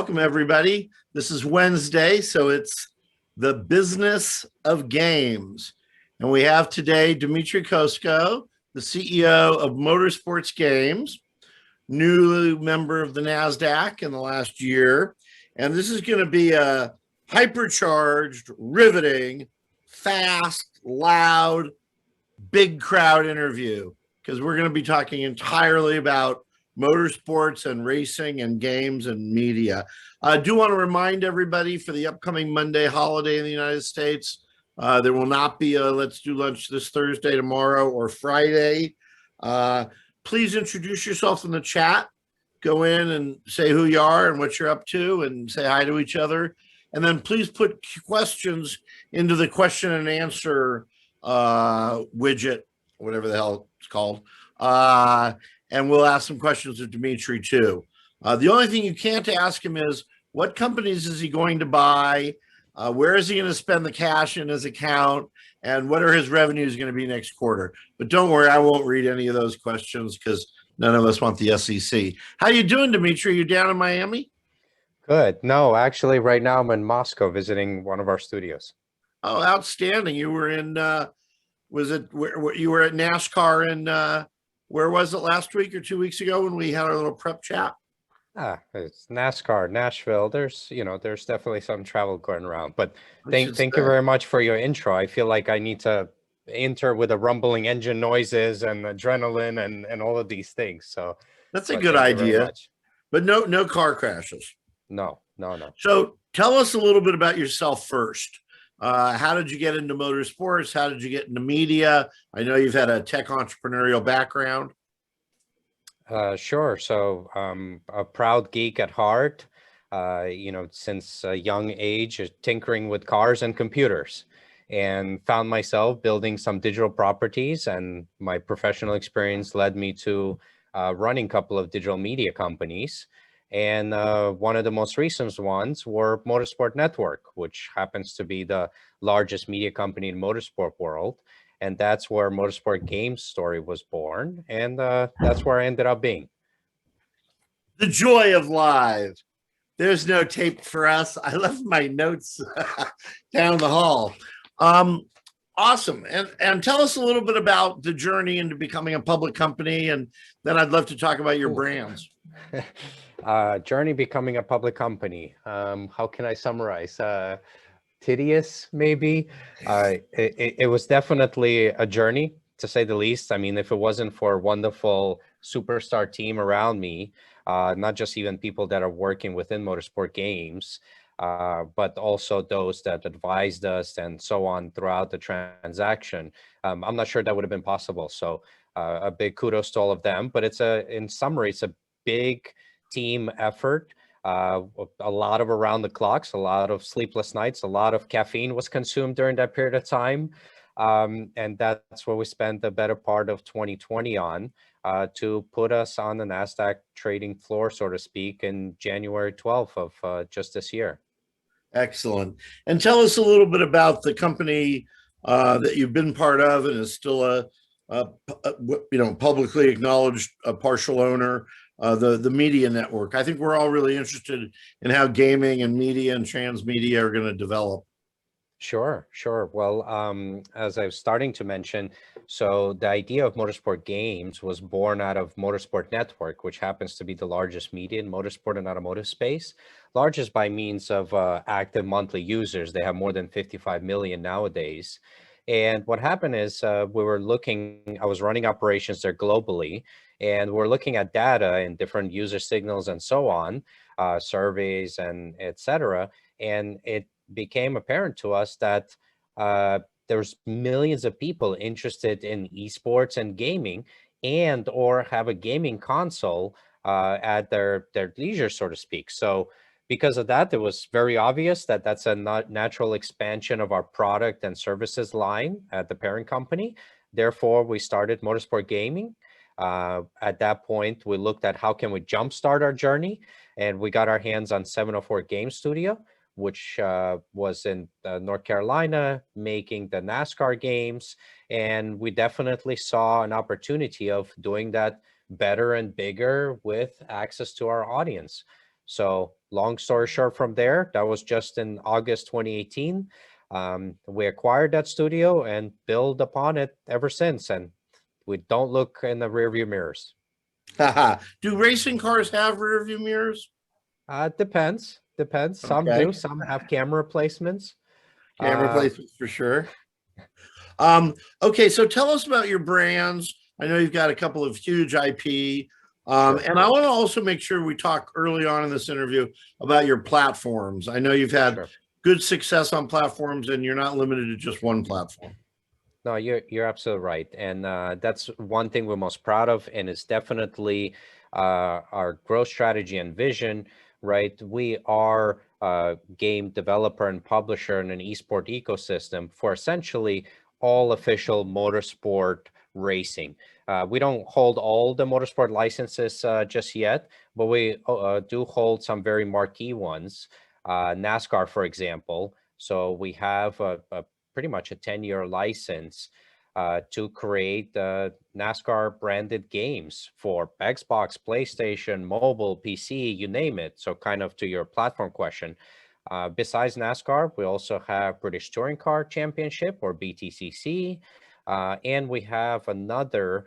Welcome, everybody. This is Wednesday, so it's the business of games. And we have today Dmitry Kozko, the CEO of Motorsports Games, new member of the Nasdaq in the last year. And this is going to be a hypercharged, riveting, fast, loud, big crowd interview because we're going to be talking entirely about motorsports and racing and games and media. I do want to remind everybody for the upcoming Monday holiday in the United States, there will not be a Let's Do Lunch this Thursday, tomorrow, or Friday. Please introduce yourself in the chat. Go in and say who you are and what you're up to and say hi to each other. And then please put questions into the question and answer widget, whatever the hell it's called. And we'll ask some questions of Dmitry too. The only thing you can't ask him is what companies is he going to buy? Where is he going to spend the cash in his account? And what are his revenues going to be next quarter? But don't worry, I won't read any of those questions because none of us want the SEC. How you doing, Dmitry? You down in Miami? Good. No, actually, right now I'm in Moscow visiting one of our studios. Oh, outstanding. You were in, you were at NASCAR in, where was it, last week or 2 weeks ago when we had our little prep chat? It's NASCAR, Nashville. There's definitely some travel going around. But thank you very much for your intro. I feel like I need to enter with the rumbling engine noises and adrenaline and all of these things. So that's a good idea. But no car crashes. No. So tell us a little bit about yourself first. How did you get into motorsports? How did you get into media? I know you've had a tech entrepreneurial background. Sure. So a proud geek at heart, since a young age, tinkering with cars and computers, and found myself building some digital properties, and my professional experience led me to running a couple of digital media companies. And one of the most recent ones were Motorsport Network, which happens to be the largest media company in motorsport world. And that's where Motorsport Games story was born. And that's where I ended up being. The joy of live. There's no tape for us. I left my notes down the hall. Awesome. And tell us a little bit about the journey into becoming a public company. And then I'd love to talk about your brands. Journey becoming a public company. How can I summarize? Tedious, maybe. It was definitely a journey, to say the least. I mean, if it wasn't for a wonderful superstar team around me, not just even people that are working within Motorsport Games, but also those that advised us and so on throughout the transaction, I'm not sure that would have been possible. So a big kudos to all of them. But in summary, it's a big team effort, a lot of around the clocks, a lot of sleepless nights, a lot of caffeine was consumed during that period of time. And that's what we spent the better part of 2020 on, to put us on the Nasdaq trading floor, so to speak, in January 12th of just this year. Excellent. And tell us a little bit about the company that you've been part of and is still a publicly acknowledged partial owner. The media network. I think we're all really interested in how gaming and media and transmedia are going to develop. Sure. Well, as I was starting to mention, so the idea of Motorsport Games was born out of Motorsport Network, which happens to be the largest media in motorsport and automotive space, largest by means of active monthly users. They have more than 55 million nowadays. And what happened is I was running operations there globally, and we're looking at data and different user signals and so on, surveys and et cetera. And it became apparent to us that there's millions of people interested in esports and gaming and or have a gaming console at their leisure, so to speak. So because of that, it was very obvious that that's a natural expansion of our product and services line at the parent company. Therefore, we started Motorsport Gaming. At that point, we looked at how can we jumpstart our journey, and we got our hands on 704 Game Studio, which was in North Carolina, making the NASCAR games. And we definitely saw an opportunity of doing that better and bigger with access to our audience. So long story short from there, that was just in August 2018. We acquired that studio and built upon it ever since. And we don't look in the rearview mirrors. Do racing cars have rear view mirrors? Depends. Some Okay. do. Some have camera replacements. Camera replacements for sure. Okay, so tell us about your brands. I know you've got a couple of huge IP. Sure. And I want to also make sure we talk early on in this interview about your platforms. I know you've had Sure. good success on platforms, and you're not limited to just one platform. No, you're absolutely right, and that's one thing we're most proud of, and it's definitely our growth strategy and vision. Right, we are a game developer and publisher in an esport ecosystem for essentially all official motorsport racing. We don't hold all the motorsport licenses just yet, but we do hold some very marquee ones. NASCAR, for example. So we have a pretty much a 10-year license to create NASCAR branded games for Xbox, PlayStation, mobile, PC, you name it. So kind of to your platform question, besides NASCAR, we also have British Touring Car Championship, or BTCC, and we have another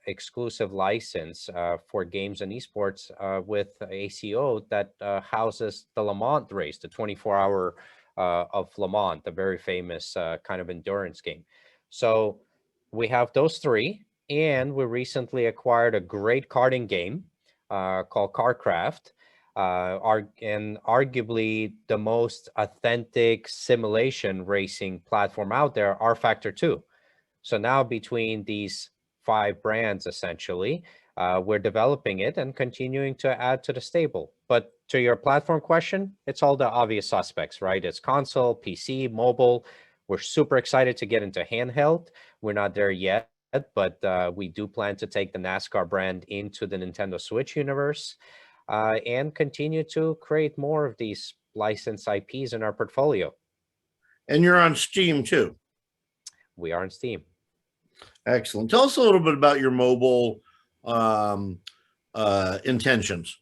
exclusive license for games and esports with ACO that houses the Le Mans race, the 24-hour of Le Mans, the very famous kind of endurance game. So we have those three, and we recently acquired a great karting game called CarCraft, and arguably the most authentic simulation racing platform out there, rFactor 2. So now between these 5 brands, essentially, we're developing it and continuing to add to the stable. But to your platform question, it's all the obvious suspects, right? It's console, PC, mobile. We're super excited to get into handheld. We're not there yet, but we do plan to take the NASCAR brand into the Nintendo Switch universe and continue to create more of these licensed IPs in our portfolio. And you're on Steam too. We are on Steam. Excellent. Tell us a little bit about your mobile intentions.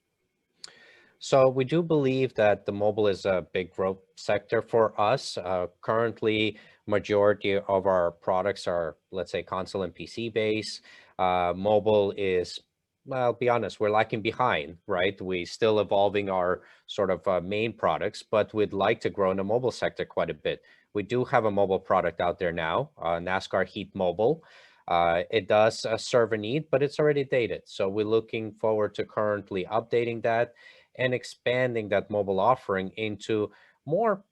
So we do believe that the mobile is a big growth sector for us. Currently, majority of our products are, let's say, console and PC based. Mobile is, well, I'll be honest, we're lacking behind, right? We still evolving our sort of main products, but we'd like to grow in the mobile sector quite a bit. We do have a mobile product out there now, NASCAR Heat Mobile. It does serve a need, but it's already dated. So we're looking forward to currently updating that and expanding that mobile offering into more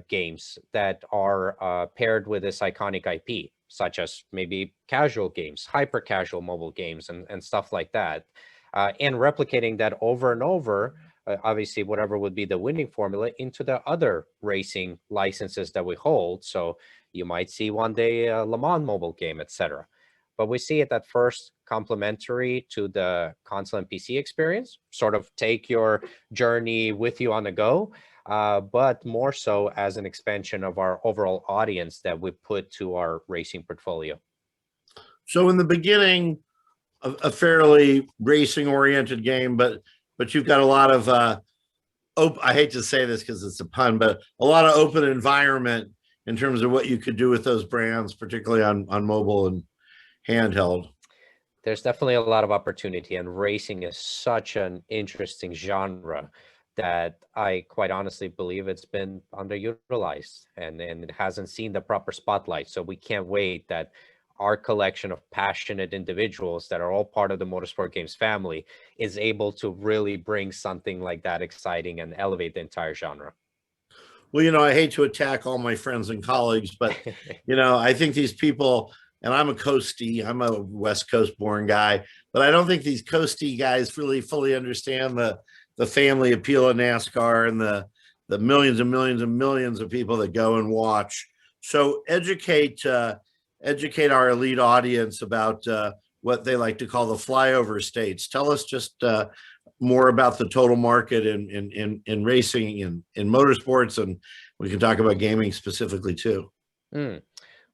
games that are paired with this iconic IP, such as maybe casual games, hyper casual mobile games, and stuff like that. And replicating that over and over, obviously, whatever would be the winning formula into the other racing licenses that we hold. So you might see one day a Le Mans mobile game, etc. But we see it at first complementary to the console and PC experience, sort of take your journey with you on the go, but more so as an expansion of our overall audience that we put to our racing portfolio. So in the beginning, a fairly racing oriented game, but you've got a lot of I hate to say this because it's a pun, but a lot of open environment in terms of what you could do with those brands, particularly on mobile and handheld. There's definitely a lot of opportunity, and racing is such an interesting genre that I quite honestly believe it's been underutilized and it hasn't seen the proper spotlight. So we can't wait that our collection of passionate individuals that are all part of the Motorsport Games family is able to really bring something like that exciting and elevate the entire genre. Well, I hate to attack all my friends and colleagues, but, I think these people, and I'm a coastie, I'm a West Coast born guy, but I don't think these coastie guys really fully understand the family appeal of NASCAR and the millions and millions and millions of people that go and watch. So educate our elite audience about what they like to call the flyover states. Tell us just more about the total market in racing, in motorsports, and we can talk about gaming specifically too.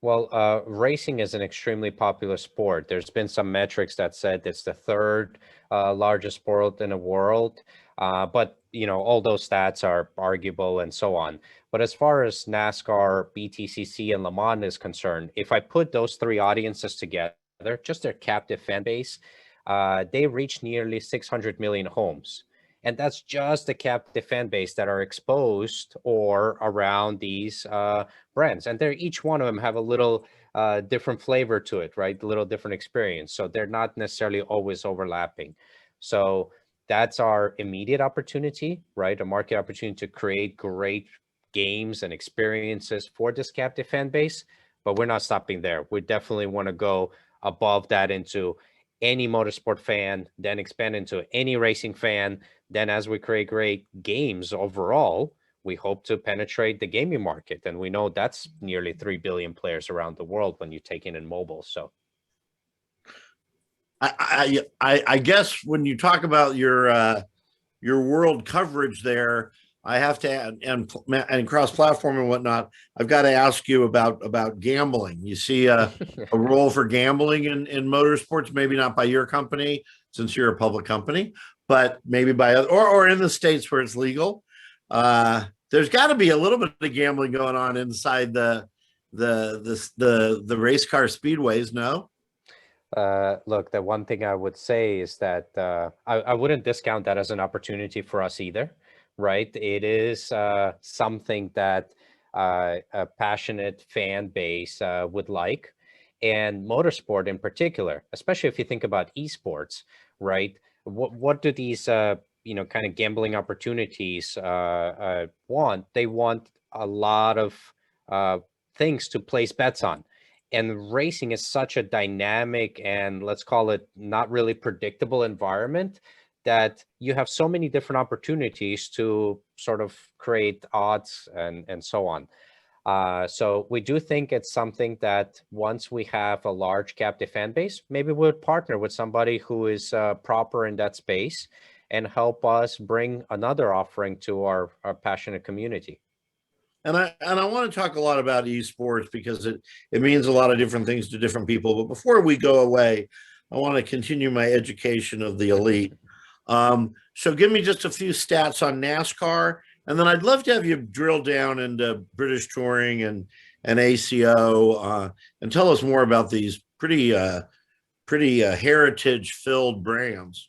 Well, racing is an extremely popular sport. There's been some metrics that said it's the third largest sport in the world. But all those stats are arguable and so on. But as far as NASCAR, BTCC, and Le Mans is concerned, if I put those three audiences together, just their captive fan base, they reach nearly 600 million homes. And that's just the captive fan base that are exposed or around these brands. And each one of them have a little different flavor to it, right? A little different experience. So they're not necessarily always overlapping. So that's our immediate opportunity, right? A market opportunity to create great games and experiences for this captive fan base. But we're not stopping there. We definitely want to go above that into any motorsport fan, then expand into any racing fan. Then as we create great games overall, we hope to penetrate the gaming market. And we know that's nearly 3 billion players around the world when you take in mobile. So I guess when you talk about your world coverage there, I have to add, and cross-platform and whatnot, I've got to ask you about gambling. You see a role for gambling in motorsports, maybe not by your company since you're a public company, but maybe by other, or in the States where it's legal. There's got to be a little bit of gambling going on inside the race car speedways, no? Look, the one thing I would say is that I wouldn't discount that as an opportunity for us either, right? It is something that a passionate fan base would like. And motorsport in particular, especially if you think about esports, right? What do these kind of gambling opportunities want? They want a lot of things to place bets on. And racing is such a dynamic and, let's call it, not really predictable environment that you have so many different opportunities to sort of create odds and so on. So we do think it's something that once we have a large captive fan base, maybe we'll partner with somebody who is proper in that space and help us bring another offering to our passionate community. And I want to talk a lot about esports because it means a lot of different things to different people. But before we go away, I want to continue my education of the elite. So give me just a few stats on NASCAR, and then I'd love to have you drill down into British Touring and ACO, and tell us more about these pretty heritage-filled brands.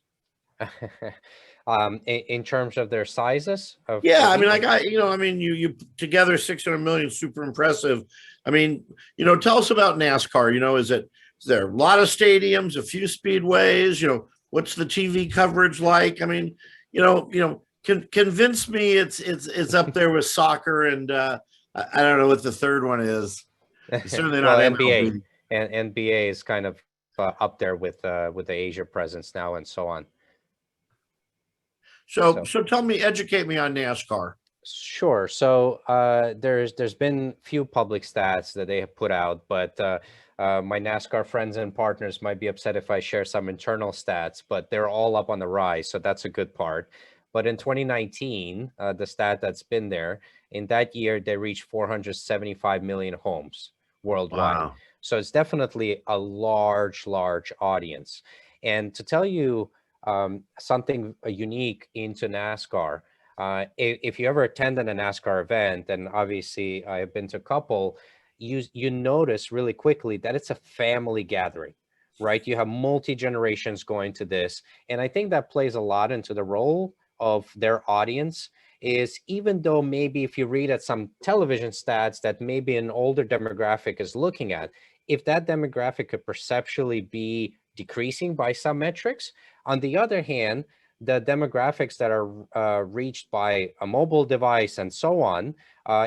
In terms of their sizes of, yeah, I mean, you together 600 million, super impressive. I mean, tell us about NASCAR. Is there a lot of stadiums, a few speedways? What's the TV coverage like? I mean, convince me it's up there with soccer and I don't know what the third one is. It's certainly not NBA. And NBA is kind of up there with the Asia presence now and so on. So educate me on NASCAR. Sure. So there's been few public stats that they have put out, but my NASCAR friends and partners might be upset if I share some internal stats, but they're all up on the rise. So that's a good part. But in 2019, the stat that's been there, in that year, they reached 475 million homes worldwide. Wow. So it's definitely a large audience. And to tell you something unique into NASCAR, if you ever attended a NASCAR event, and obviously I've been to a couple, you notice really quickly that it's a family gathering, right? You have multi-generations going to this. And I think that plays a lot into the role of their audience, is even though maybe if you read at some television stats that maybe an older demographic is looking at, if that demographic could perceptually be decreasing by some metrics, on the other hand, the demographics that are reached by a mobile device and so on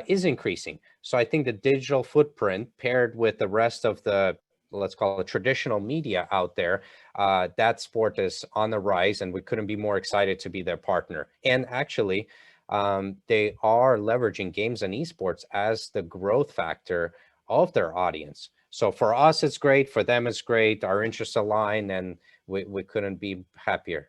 is increasing. So I think the digital footprint paired with the rest of the, let's call it, traditional media out there, that sport is on the rise, and we couldn't be more excited to be their partner. And actually, they are leveraging games and esports as the growth factor of their audience. So for us, it's great. For them, it's great. Our interests align, and we couldn't be happier.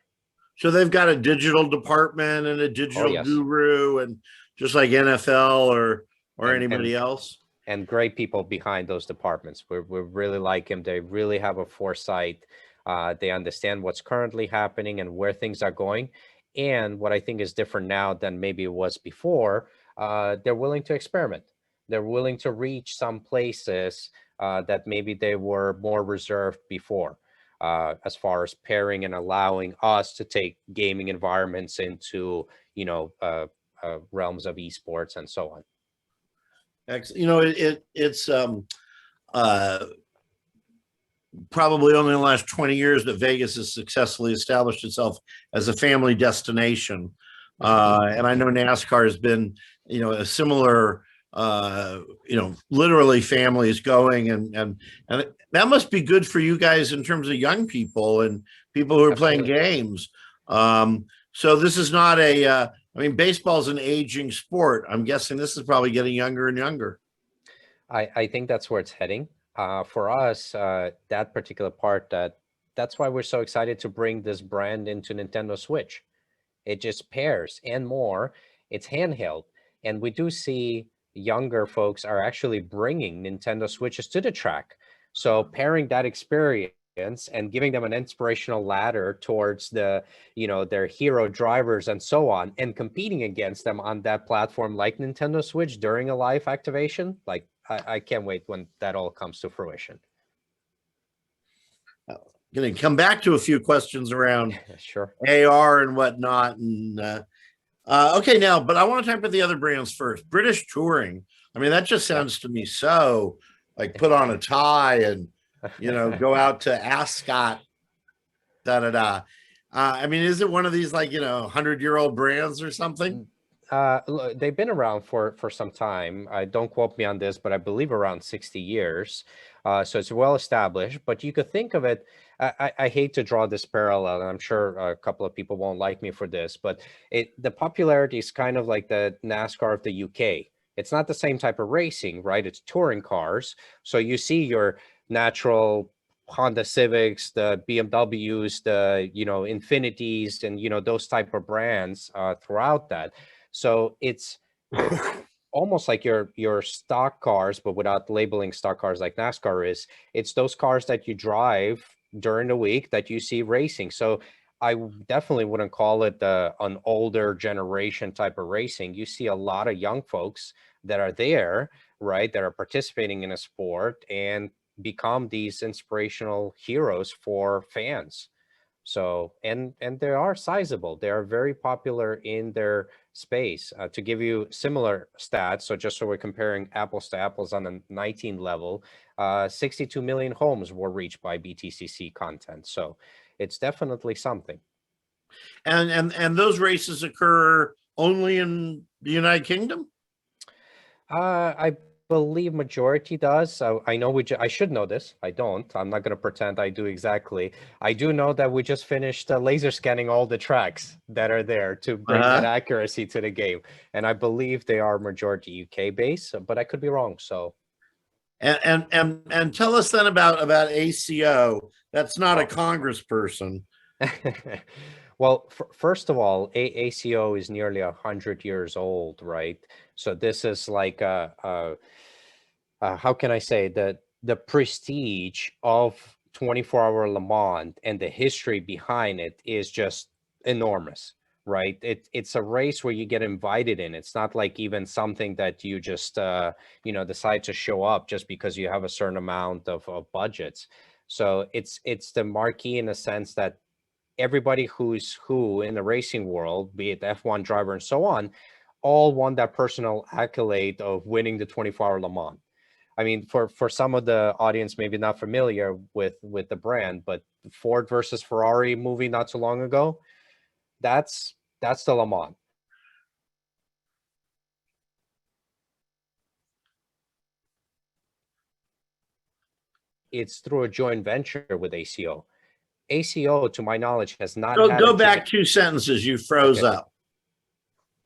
So they've got a digital department and a digital guru, and just like NFL or anybody else. And great people behind those departments. We really like them. They really have a foresight. They understand what's currently happening and where things are going. And what I think is different now than maybe it was before, they're willing to experiment. They're willing to reach some places that maybe they were more reserved before, as far as pairing and allowing us to take gaming environments into, realms of esports and so on. It's uh, probably only in the last 20 years that Vegas has successfully established itself as a family destination. And I know NASCAR has been, a similar, literally families going, and that must be good for you guys in terms of young people and people who are playing games. So this is not baseball is an aging sport. I'm guessing this is probably getting younger and younger. I think that's where it's heading. For us, that particular part, that's why we're so excited to bring this brand into Nintendo Switch. It just pairs and more. It's handheld, and we do see younger folks are actually bringing Nintendo Switches to the track. So pairing that experience and giving them an inspirational ladder towards their hero drivers and so on, and competing against them on that platform like Nintendo Switch during a live activation, like I can't wait when that all comes to fruition. Going to come back to a few questions around sure AR and whatnot. And okay, now, but I want to talk about the other brands first. British Touring. I mean, that just sounds to me so like put on a tie and go out to Ascot. I mean, is it one of these 100-year-old brands or something? They've been around for some time. Don't quote me on this, but I believe around 60 years. So it's well established, but you could think of it. I hate to draw this parallel, and I'm sure a couple of people won't like me for this, but the popularity is kind of like the NASCAR of the UK. It's not the same type of racing, right? It's touring cars. So you see your natural Honda Civics, the BMWs, the Infinities, and those type of brands throughout that. So it's almost like your stock cars, but without labeling stock cars like NASCAR is. It's those cars that you drive during the week that you see racing. So I definitely wouldn't call it an older generation type of racing. You see a lot of young folks that are there, right, that are participating in a sport and become these inspirational heroes for fans. So, and they are sizable. They are very popular in their space. To give you similar stats, so just so we're comparing apples to apples on the 19 level, 62 million homes were reached by BTCC content. So it's definitely something. And those races occur only in the United Kingdom? I believe majority does. So I know I should know this. I don't. I'm not going to pretend I do exactly. I do know that we just finished laser scanning all the tracks that are there to bring that accuracy to the game, and I believe they are majority UK based, but I could be wrong. So, and tell us then about ACO. That's not a congressperson. Well, first of all, ACO is nearly 100 years old, right? So this is like how can I say that the prestige of 24-hour Le Mans and the history behind it is just enormous, right? It's a race where you get invited in. It's not like even something that you just decide to show up just because you have a certain amount of budgets. So it's the marquee in a sense that everybody who's who in the racing world, be it the F1 driver and so on, all won that personal accolade of winning the 24-hour Le Mans. I mean, for some of the audience maybe not familiar with the brand, but Ford versus Ferrari movie not so long ago, that's the Le Mans. It's through a joint venture with ACO. ACO, to my knowledge, has not had go back 2 sentences. You froze up.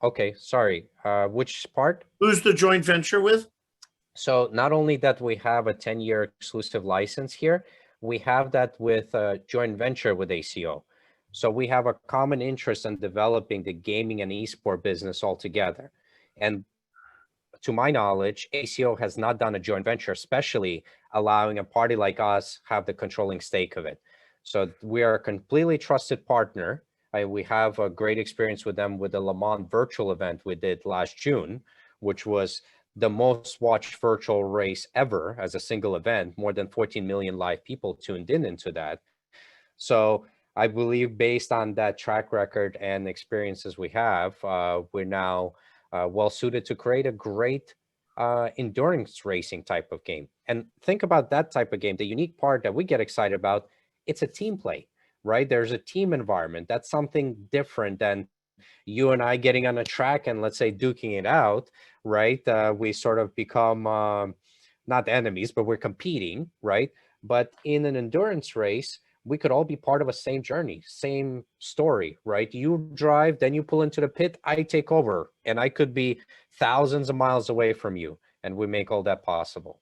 Okay, sorry. Which part? Who's the joint venture with? So not only that we have a 10-year exclusive license here, we have that with a joint venture with ACO. So we have a common interest in developing the gaming and esport business altogether. And to my knowledge, ACO has not done a joint venture, especially allowing a party like us have the controlling stake of it. So we are a completely trusted partner We have a great experience with them with the Le Mans virtual event we did last June, which was the most watched virtual race ever as a single event. More than 14 million live people tuned in into that. So I believe based on that track record and experiences we have, we're now well suited to create a great endurance racing type of game. And think about that type of game. The unique part that we get excited about, it's a team play, right? There's a team environment. That's something different than you and I getting on a track and, let's say, duking it out, right? We sort of become not enemies, but we're competing, right? But in an endurance race, we could all be part of a same journey, same story, right? You drive, then you pull into the pit, I take over, and I could be thousands of miles away from you, and we make all that possible.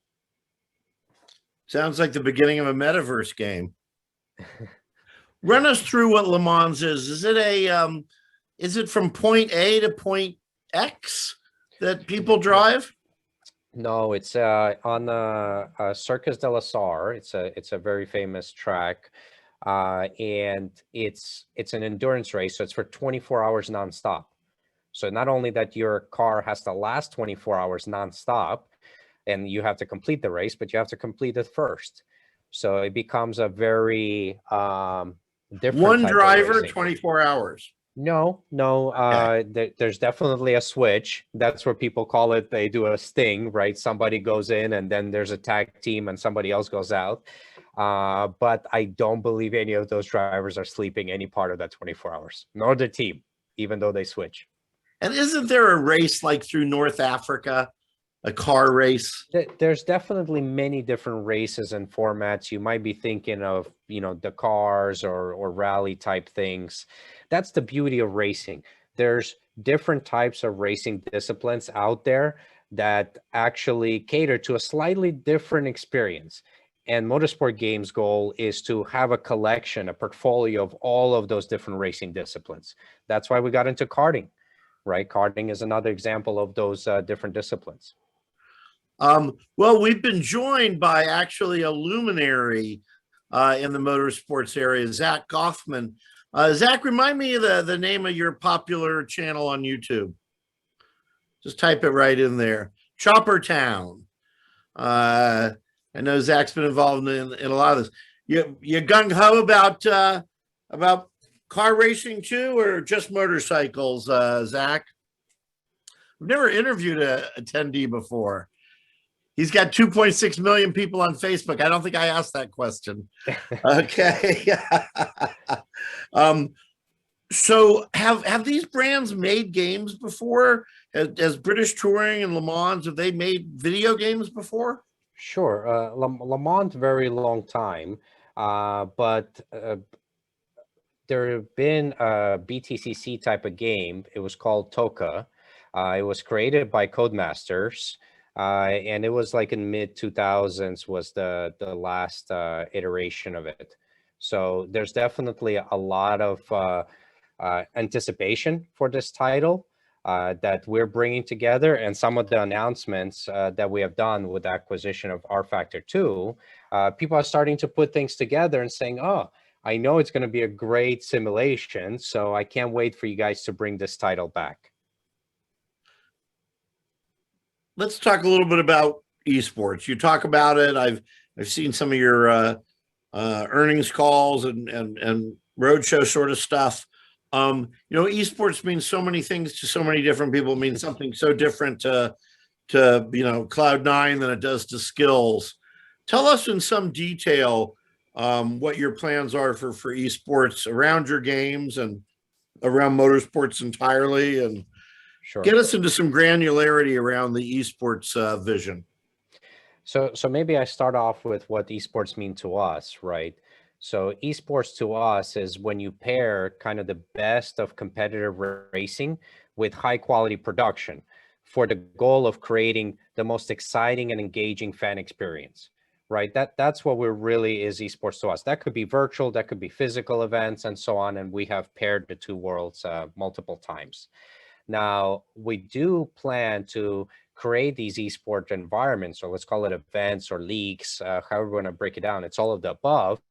Sounds like the beginning of a metaverse game. Run us through what Le Mans is. Is it from point A to point X that people drive? No, it's on the Circus de la Sarre. It's a very famous track, and it's an endurance race. So it's for 24 hours nonstop. So not only that your car has to last 24 hours nonstop, and you have to complete the race, but you have to complete it first. So it becomes a very different One type of driver, racing. 24 hours. No. Okay. There's definitely a switch. That's where people call it. They do a sting, right? Somebody goes in, and then there's a tag team, and somebody else goes out. But I don't believe any of those drivers are sleeping any part of that 24 hours, nor the team, even though they switch. And isn't there a race like through North Africa, a car race? There's definitely many different races and formats. You might be thinking of, the cars or rally type things. That's the beauty of racing. There's different types of racing disciplines out there that actually cater to a slightly different experience. And Motorsport Games' goal is to have a collection, a portfolio of all of those different racing disciplines. That's why we got into karting, right? Karting is another example of those different disciplines. Well, we've been joined by actually a luminary in the motorsports area, Zach Goffman. Zach, remind me of the name of your popular channel on YouTube. Just type it right in there. Chopper Town. I know Zach's been involved in a lot of this. You gung ho about car racing too, or just motorcycles, Zach? I've never interviewed a attendee before. He's got 2.6 million people on Facebook. I don't think I asked that question. Okay. So have these brands made games before? Has British Touring and Le Mans, have they made video games before? Sure. Le Mans, very long time. But there have been a BTCC type of game. It was called Toka. It was created by Codemasters. And it was like in mid 2000s was the last iteration of it. So there's definitely a lot of anticipation for this title that we're bringing together, and some of the announcements that we have done with the acquisition of R Factor 2, people are starting to put things together and saying, oh, I know it's going to be a great simulation, so I can't wait for you guys to bring this title back. Let's talk a little bit about esports. You talk about it. I've seen some of your earnings calls and roadshow sort of stuff. Esports means so many things to so many different people. It means something so different to Cloud9 than it does to Skills. Tell us in some detail what your plans are for esports around your games and around motorsports entirely, and Sure. Get us into some granularity around the esports vision. So maybe I start off with what esports mean to us, right? So esports to us is when you pair kind of the best of competitive racing with high quality production for the goal of creating the most exciting and engaging fan experience, right? That's what we're really is esports to us. That could be virtual, that could be physical events and so on. And we have paired the two worlds multiple times. Now, we do plan to create these esports environments, or let's call it events or leagues, however we want to break it down. It's all of the above,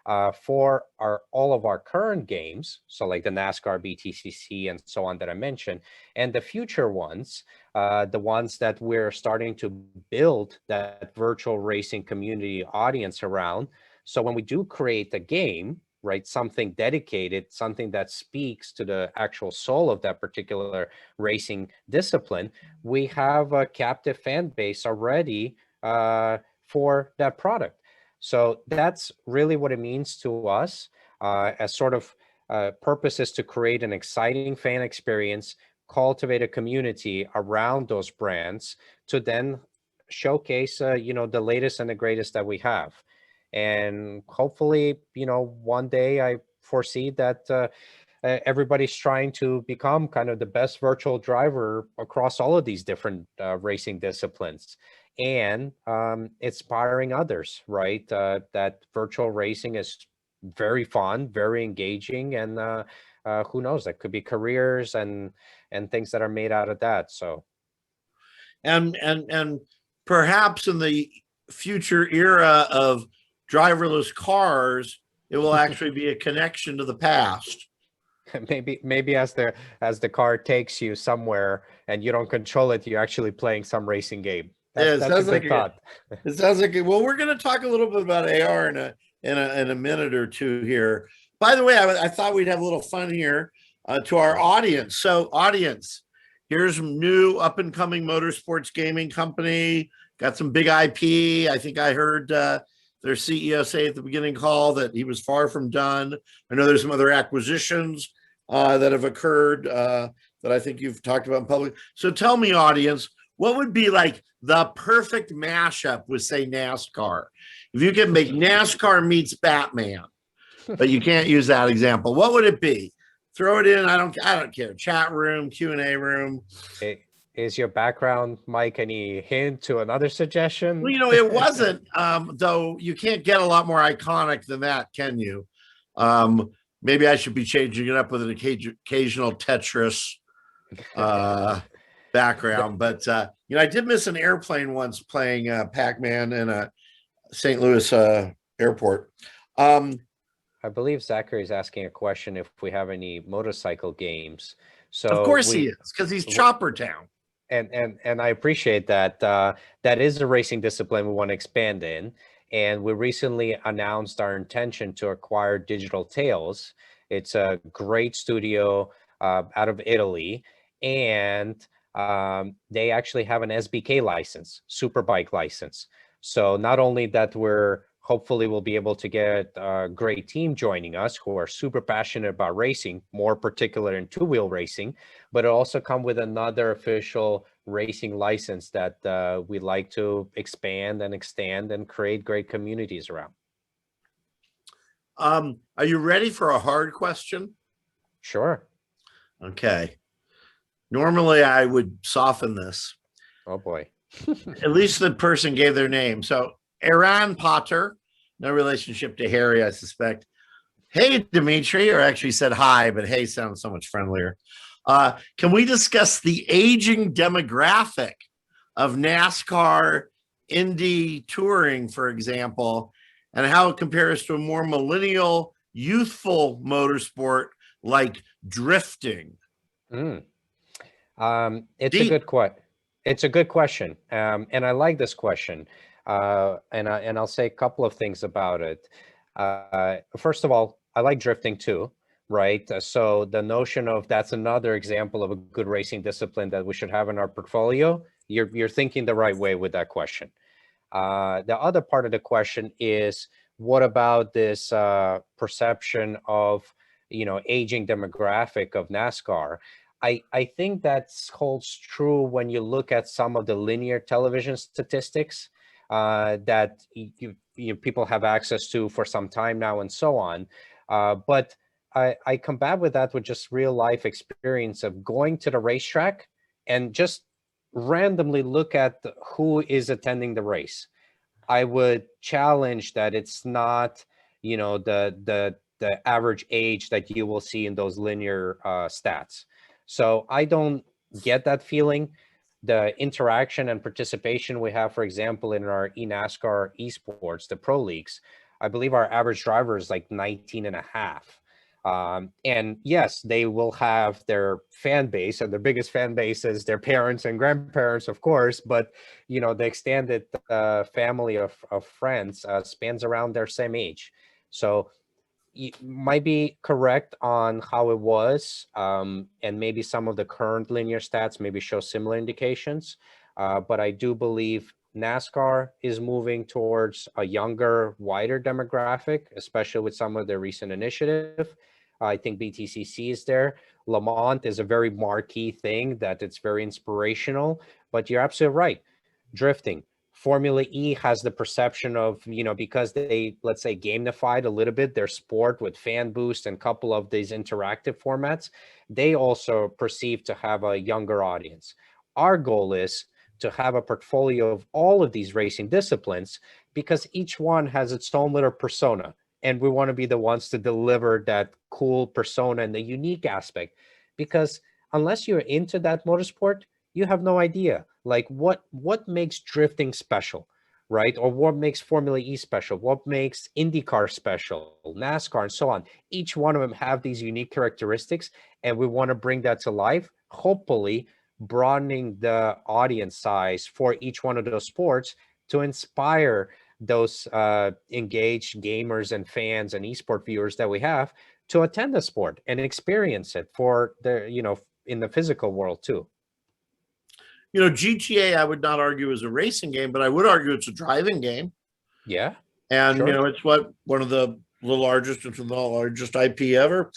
for all of our current games, so like the NASCAR, BTCC, and so on that I mentioned, and the future ones, the ones that we're starting to build that virtual racing community audience around. So when we do create a game, right, something dedicated, something that speaks to the actual soul of that particular racing discipline, we have a captive fan base already for that product. So that's really what it means to us, as sort of purpose is to create an exciting fan experience, cultivate a community around those brands to then showcase, the latest and the greatest that we have. And hopefully, one day I foresee that everybody's trying to become kind of the best virtual driver across all of these different racing disciplines, and inspiring others, right? That virtual racing is very fun, very engaging, and who knows, that could be careers and things that are made out of that. So, and perhaps in the future era of driverless cars, it will actually be a connection to the past. maybe as the car takes you somewhere and you don't control it, you're actually playing some racing game. That's a good thought. It sounds like it. Well, we're going to talk a little bit about AR in a minute or two here. By the way, I thought we'd have a little fun here to our audience. So, audience, here's some new up and coming motorsports gaming company. Got some big IP. I think I heard their CEO say at the beginning call that he was far from done. I know there's some other acquisitions that have occurred that I think you've talked about in public. So tell me, audience, what would be like the perfect mashup with, say, NASCAR? If you could make NASCAR meets Batman, but you can't use that example, what would it be? Throw it in. I don't care. Chat room, Q&A room. Is your background, Mike, any hint to another suggestion? Well, it wasn't, though you can't get a lot more iconic than that, can you? Maybe I should be changing it up with an occasional Tetris background. But, I did miss an airplane once playing Pac-Man in a St. Louis airport. I believe Zachary is asking a question if we have any motorcycle games. So of course he is, because he's Chopper Town. And I appreciate that. That is a racing discipline we want to expand in. And we recently announced our intention to acquire Digital Tales. It's a great studio out of Italy. And they actually have an SBK license, Superbike license. So not only that hopefully we'll be able to get a great team joining us who are super passionate about racing, more particular in two-wheel racing, but it also come with another official racing license that we'd like to expand and extend and create great communities around. Are you ready for a hard question? Sure. Okay. Normally I would soften this. Oh boy. At least the person gave their name. So Aaron Potter, no relationship to Harry, I suspect. Hey, Dmitry, or actually said hi, but hey sounds so much friendlier. Can we discuss the aging demographic of NASCAR Indy touring, for example, and how it compares to a more millennial, youthful motorsport like drifting? It's a good question. And I like this question. And I'll say a couple of things about it. First of all, I like drifting too, right? So the notion of that's another example of a good racing discipline that we should have in our portfolio, you're thinking the right way with that question. The other part of the question is, what about this perception of, aging demographic of NASCAR? I think that holds true when you look at some of the linear television statistics that people have access to for some time now and so on. But I combat with that with just real life experience of going to the racetrack and just randomly look at who is attending the race. I would challenge that it's not, the average age that you will see in those linear stats. So I don't get that feeling. The interaction and participation we have, for example, in our eNASCAR esports, the pro leagues, I believe our average driver is like 19 and a half. And yes, they will have their fan base, and their biggest fan base is their parents and grandparents, of course, but the extended family of friends spans around their same age. So you might be correct on how it was, and maybe some of the current linear stats maybe show similar indications, but I do believe NASCAR is moving towards a younger, wider demographic, especially with some of their recent initiative. I think BTCC is there. Lamont is a very marquee thing that it's very inspirational, but you're absolutely right. Drifting. Formula E has the perception of, because they, let's say, gamified a little bit their sport with fan boost and a couple of these interactive formats, they also perceive to have a younger audience. Our goal is to have a portfolio of all of these racing disciplines, because each one has its own little persona. And we want to be the ones to deliver that cool persona and the unique aspect, because unless you're into that motorsport, you have no idea like what makes drifting special, right? Or what makes Formula E special, what makes IndyCar special, NASCAR, and so on. Each one of them have these unique characteristics, and we want to bring that to life, hopefully broadening the audience size for each one of those sports to inspire those engaged gamers and fans and esport viewers that we have to attend the sport and experience it for the, in the physical world too. GTA, I would not argue is a racing game, but I would argue it's a driving game. Yeah. And, sure. It's one of the largest, it's the largest IP ever.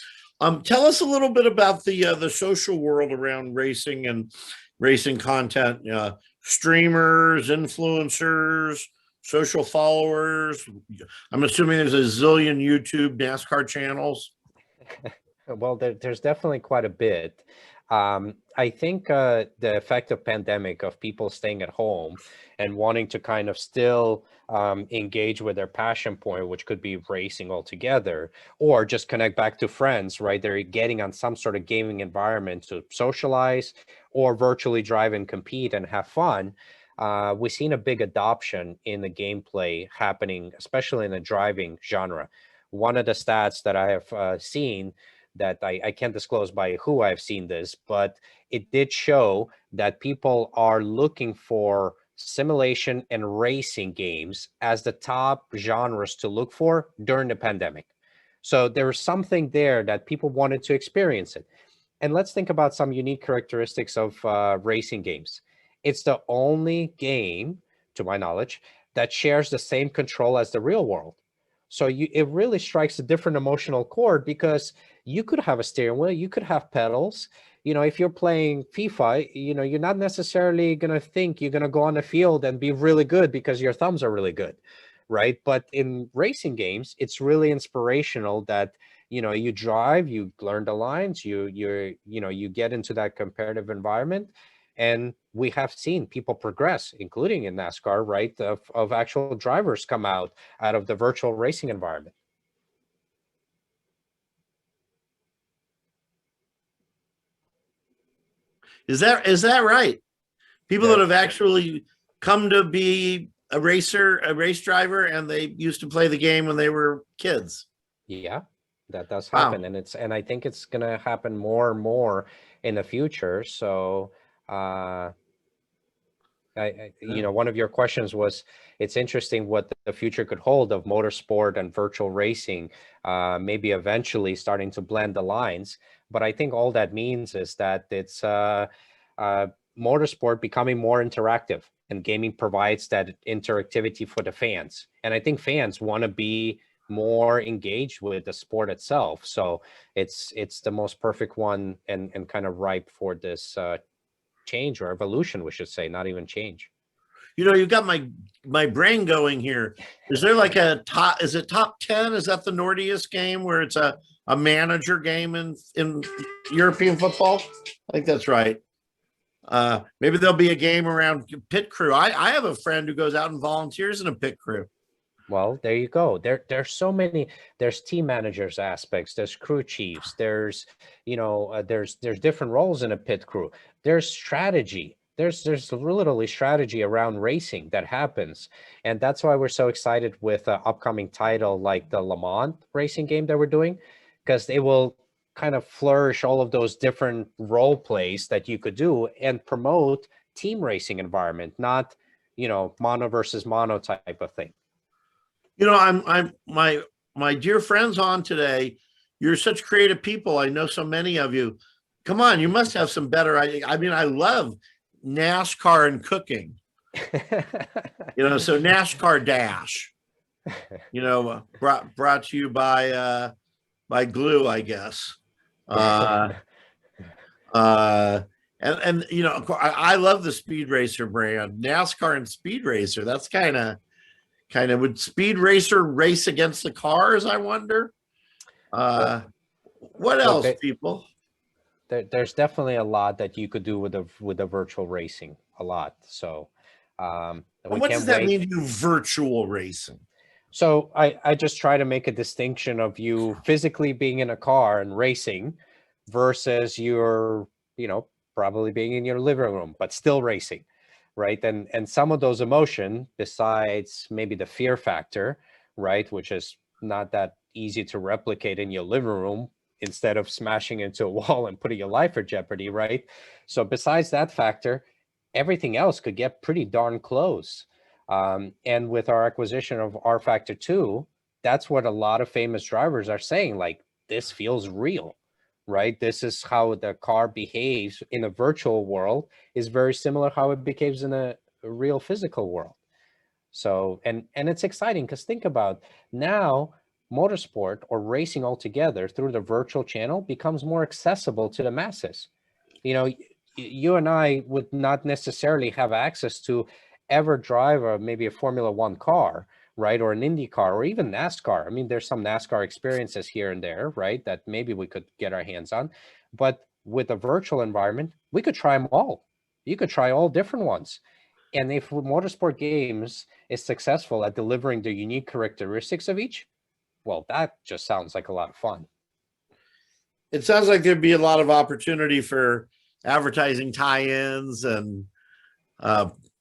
Tell us a little bit about the social world around racing and racing content, streamers, influencers, social followers. I'm assuming there's a zillion YouTube NASCAR channels. Well, there's definitely quite a bit. I think the effect of pandemic, of people staying at home and wanting to kind of still engage with their passion point, which could be racing altogether, or just connect back to friends, right? They're getting on some sort of gaming environment to socialize or virtually drive and compete and have fun. We've seen a big adoption in the gameplay happening, especially in the driving genre. One of the stats that I have seen that I can't disclose by who I've seen this, but it did show that people are looking for simulation and racing games as the top genres to look for during the pandemic. So there was something there that people wanted to experience it. And let's think about some unique characteristics of racing games. It's the only game, to my knowledge, that shares the same control as the real world. So it really strikes a different emotional chord, because you could have a steering wheel, you could have pedals. If you're playing FIFA, you're not necessarily going to think you're going to go on the field and be really good because your thumbs are really good, right? But in racing games, it's really inspirational that, you drive, you learn the lines, you get into that competitive environment. And we have seen people progress, including in NASCAR, right, of actual drivers come out of the virtual racing environment. Is that right? People that have actually come to be a racer, a race driver, and they used to play the game when they were kids. Yeah, that does happen. Wow. And I think it's going to happen more and more in the future. So, one of your questions was, it's interesting what the future could hold of motorsport and virtual racing, maybe eventually starting to blend the lines. But I think all that means is that it's motorsport becoming more interactive, and gaming provides that interactivity for the fans. And I think fans want to be more engaged with the sport itself. So it's the most perfect one, and kind of ripe for this change, or evolution, we should say, not even change. You got my brain going here. Is there like a top, is it top 10? Is that the Nordiest game where it's a manager game in European football? I think that's right. Maybe there'll be a game around pit crew. I have a friend who goes out and volunteers in a pit crew. Well, there you go. There's so many. There's team managers aspects. There's crew chiefs. There's, there's different roles in a pit crew. There's strategy. there's literally strategy around racing that happens, and that's why we're so excited with an upcoming title like the Le Mans racing game that we're doing, because it will kind of flourish all of those different role plays that you could do and promote team racing environment, not, you know, mono versus mono type of thing. You know, I'm my dear friends on today. You're such creative people. I know so many of you. Come on, you must have some better. I mean, I love NASCAR and cooking. You know, so NASCAR Dash. You know, brought to you by Glue, I guess. And you know, I love the Speed Racer brand, NASCAR and Speed Racer. That's kind of would Speed Racer race against the cars? I wonder. What else, people? There's definitely a lot that you could do with the virtual racing. A lot. So, and what does that mean to you, virtual racing? So I just try to make a distinction of you physically being in a car and racing versus you're, you know, probably being in your living room, but still racing, right? And some of those emotion, besides maybe the fear factor, right, which is not that easy to replicate in your living room instead of smashing into a wall and putting your life at jeopardy, right? So besides that factor, everything else could get pretty darn close. And with our acquisition of R Factor 2, that's what a lot of famous drivers are saying, like, this feels real, right? This is how the car behaves in a virtual world is very similar how it behaves in a real physical world. So, and it's exciting because think about now, motorsport or racing altogether through the virtual channel becomes more accessible to the masses. You know, you and I would not necessarily have access to ever drive maybe a Formula One car, right? Or an Indy car, or even NASCAR. I mean, there's some NASCAR experiences here and there, right? That maybe we could get our hands on. But with a virtual environment, we could try them all. You could try all different ones. And if Motorsport Games is successful at delivering the unique characteristics of each, well, that just sounds like a lot of fun. It sounds like there'd be a lot of opportunity for advertising tie-ins and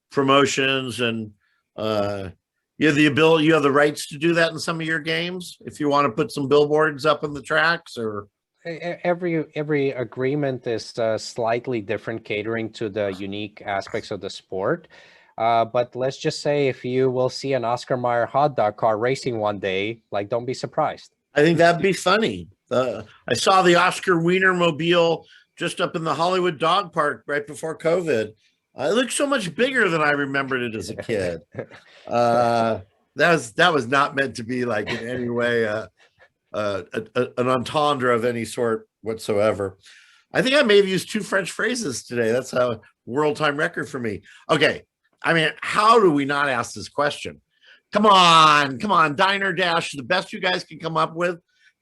promotions, and you have the ability, you have the rights to do that in some of your games if you want to put some billboards up in the tracks. Or every agreement is slightly different, catering to the unique aspects of the sport. But let's just say if you will see an Oscar Mayer hot dog car racing one day, like, don't be surprised. I think that'd be funny. I saw the Oscar Wienermobile just up in the Hollywood Dog Park right before COVID. It looked so much bigger than I remembered it as a kid. That was not meant to be like in any way an entendre of any sort whatsoever. I think I may have used 2 French phrases today. That's a world time record for me. Okay. I mean, how do we not ask this question? Come on, Diner Dash, the best you guys can come up with.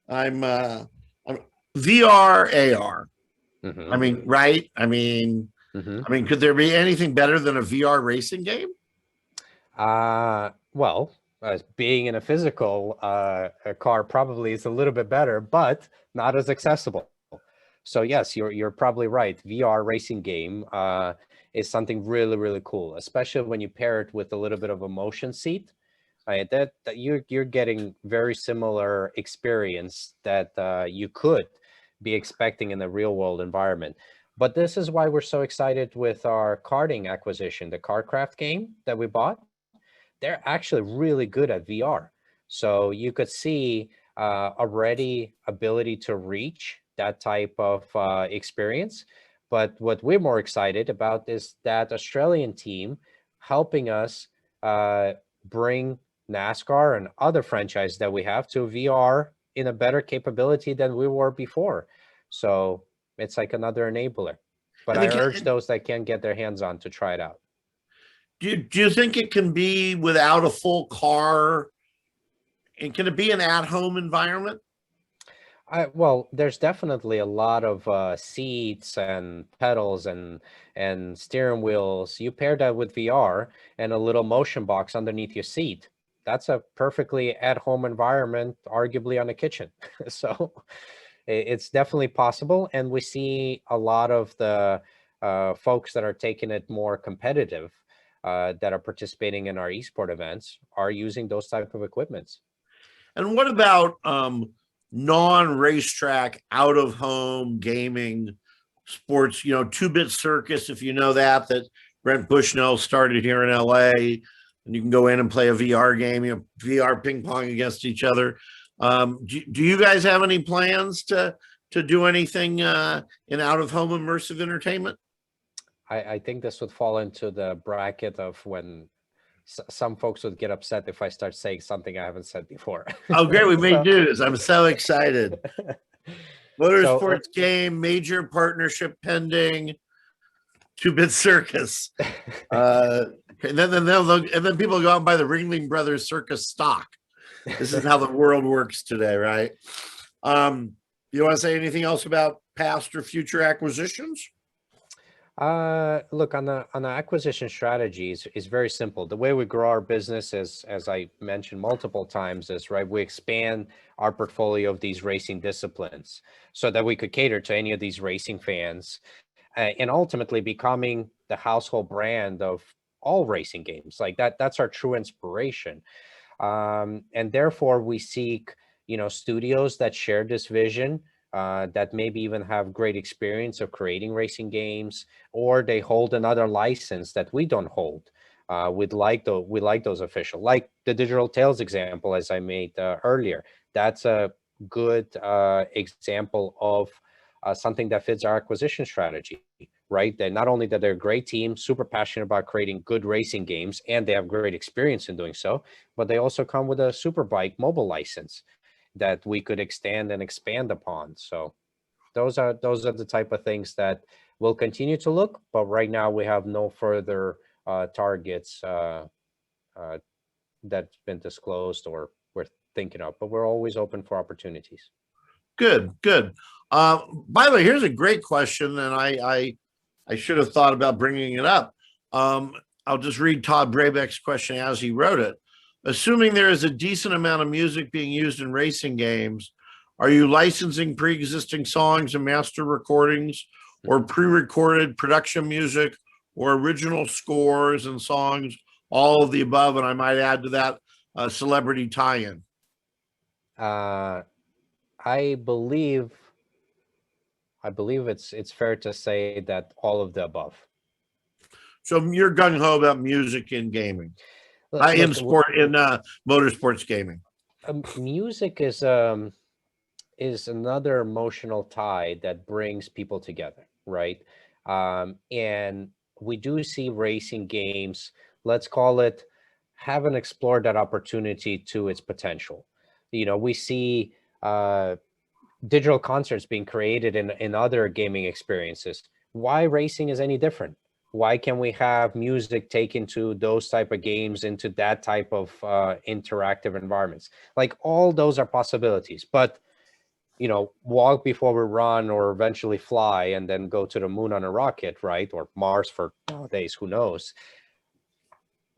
I'm VR, AR. I mean, right? I mean, could there be anything better than a VR racing game? Well, being in a physical a car probably is a little bit better, but not as accessible. So yes, you're probably right. VR racing game is something really, really cool, especially when you pair it with a little bit of a motion seat. That you're getting very similar experience that you could be expecting in the real world environment. But this is why we're so excited with our karting acquisition, the KartCraft game that we bought. They're actually really good at VR. So you could see already ability to reach that type of experience. But what we're more excited about is that Australian team helping us bring NASCAR and other franchises that we have to VR in a better capability than we were before. So it's like another enabler. But I urge those that can get their hands on to try it out. Do you think it can be without a full car? And can it be an at-home environment? Well, there's definitely a lot of seats and pedals and steering wheels. You pair that with VR and a little motion box underneath your seat. That's a perfectly at-home environment, arguably on a kitchen. So it's definitely possible. And we see a lot of the folks that are taking it more competitive, that are participating in our esport events, are using those type of equipments. And what about non-racetrack, out-of-home gaming sports? You know, Two-Bit Circus, if you know that Brent Bushnell started here in LA, and you can go in and play a VR game, you know, VR ping pong against each other. Do you guys have any plans to do anything in out-of-home immersive entertainment? I think this would fall into the bracket of when some folks would get upset if I start saying something I haven't said before. Oh, great. We made news. I'm so excited. Motorsports game, major partnership pending, Two-Bit Circus. And then people go out and buy the Ringling Brothers Circus stock. This is how the world works today, right? You want to say anything else about past or future acquisitions? Look, on the acquisition strategies is very simple. The way we grow our business is, as I mentioned multiple times, is right. We expand our portfolio of these racing disciplines so that we could cater to any of these racing fans, and ultimately becoming the household brand of all racing games. Like that's our true inspiration. And therefore we seek, studios that share this vision, that maybe even have great experience of creating racing games, or they hold another license that we don't hold. We like those official, like the Digital Tales example, as I made earlier. That's a good example of something that fits our acquisition strategy, right? That not only that they're a great team, super passionate about creating good racing games, and they have great experience in doing so, but they also come with a Superbike mobile license that we could extend and expand upon. So those are the type of things that we'll continue to look, but right now we have no further targets that's been disclosed or we're thinking of, but we're always open for opportunities. Good. By the way, here's a great question, and I should have thought about bringing it up. I'll just read Todd Brabeck's question as he wrote it. Assuming there is a decent amount of music being used in racing games, are you licensing pre-existing songs and master recordings, or pre-recorded production music, or original scores and songs, all of the above? And I might add to that celebrity tie-in. I believe it's fair to say that all of the above. So you're gung-ho about music in gaming. In motorsports gaming. Music is another emotional tie that brings people together, right? And we do see racing games, let's call it, haven't explored that opportunity to its potential. We see digital concerts being created in other gaming experiences. Why racing is any different? Why can we have music taken to those type of games, into that type of interactive environments? Like, all those are possibilities, but walk before we run, or eventually fly and then go to the moon on a rocket, right? Or Mars for nowadays, who knows?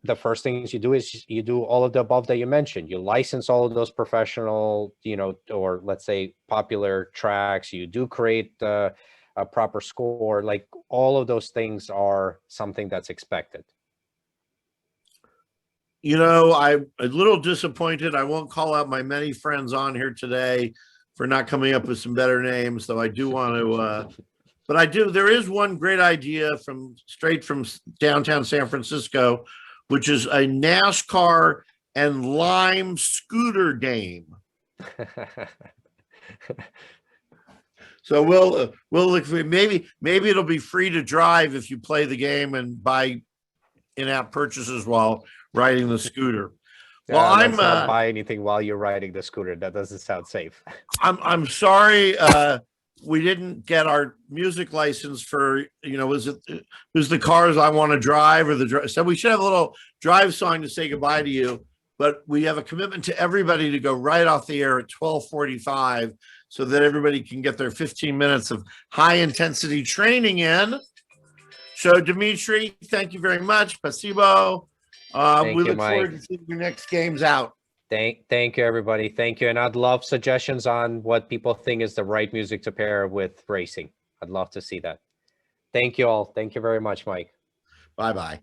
The first things you do is you do all of the above that you mentioned. You license all of those professional, or let's say popular tracks. You do create a proper score. Like, all of those things are something that's expected. I'm a little disappointed. I won't call out my many friends on here today for not coming up with some better names, though I do want to, but there is one great idea straight from downtown San Francisco, which is a NASCAR and Lime scooter game. So we'll look for, maybe it'll be free to drive if you play the game and buy in-app purchases while riding the scooter. Well, let's not buy anything while you're riding the scooter. That doesn't sound safe. I'm sorry we didn't get our music license for, who's the cars I want to drive, or so we should have a little drive song to say goodbye to you. But we have a commitment to everybody to go right off the air at 12:45, so that everybody can get their 15 minutes of high intensity training in. So Dmitry, thank you very much. Spasibo. We look forward to seeing your next games out. Thank you, everybody. Thank you. And I'd love suggestions on what people think is the right music to pair with racing. I'd love to see that. Thank you all. Thank you very much, Mike. Bye-bye.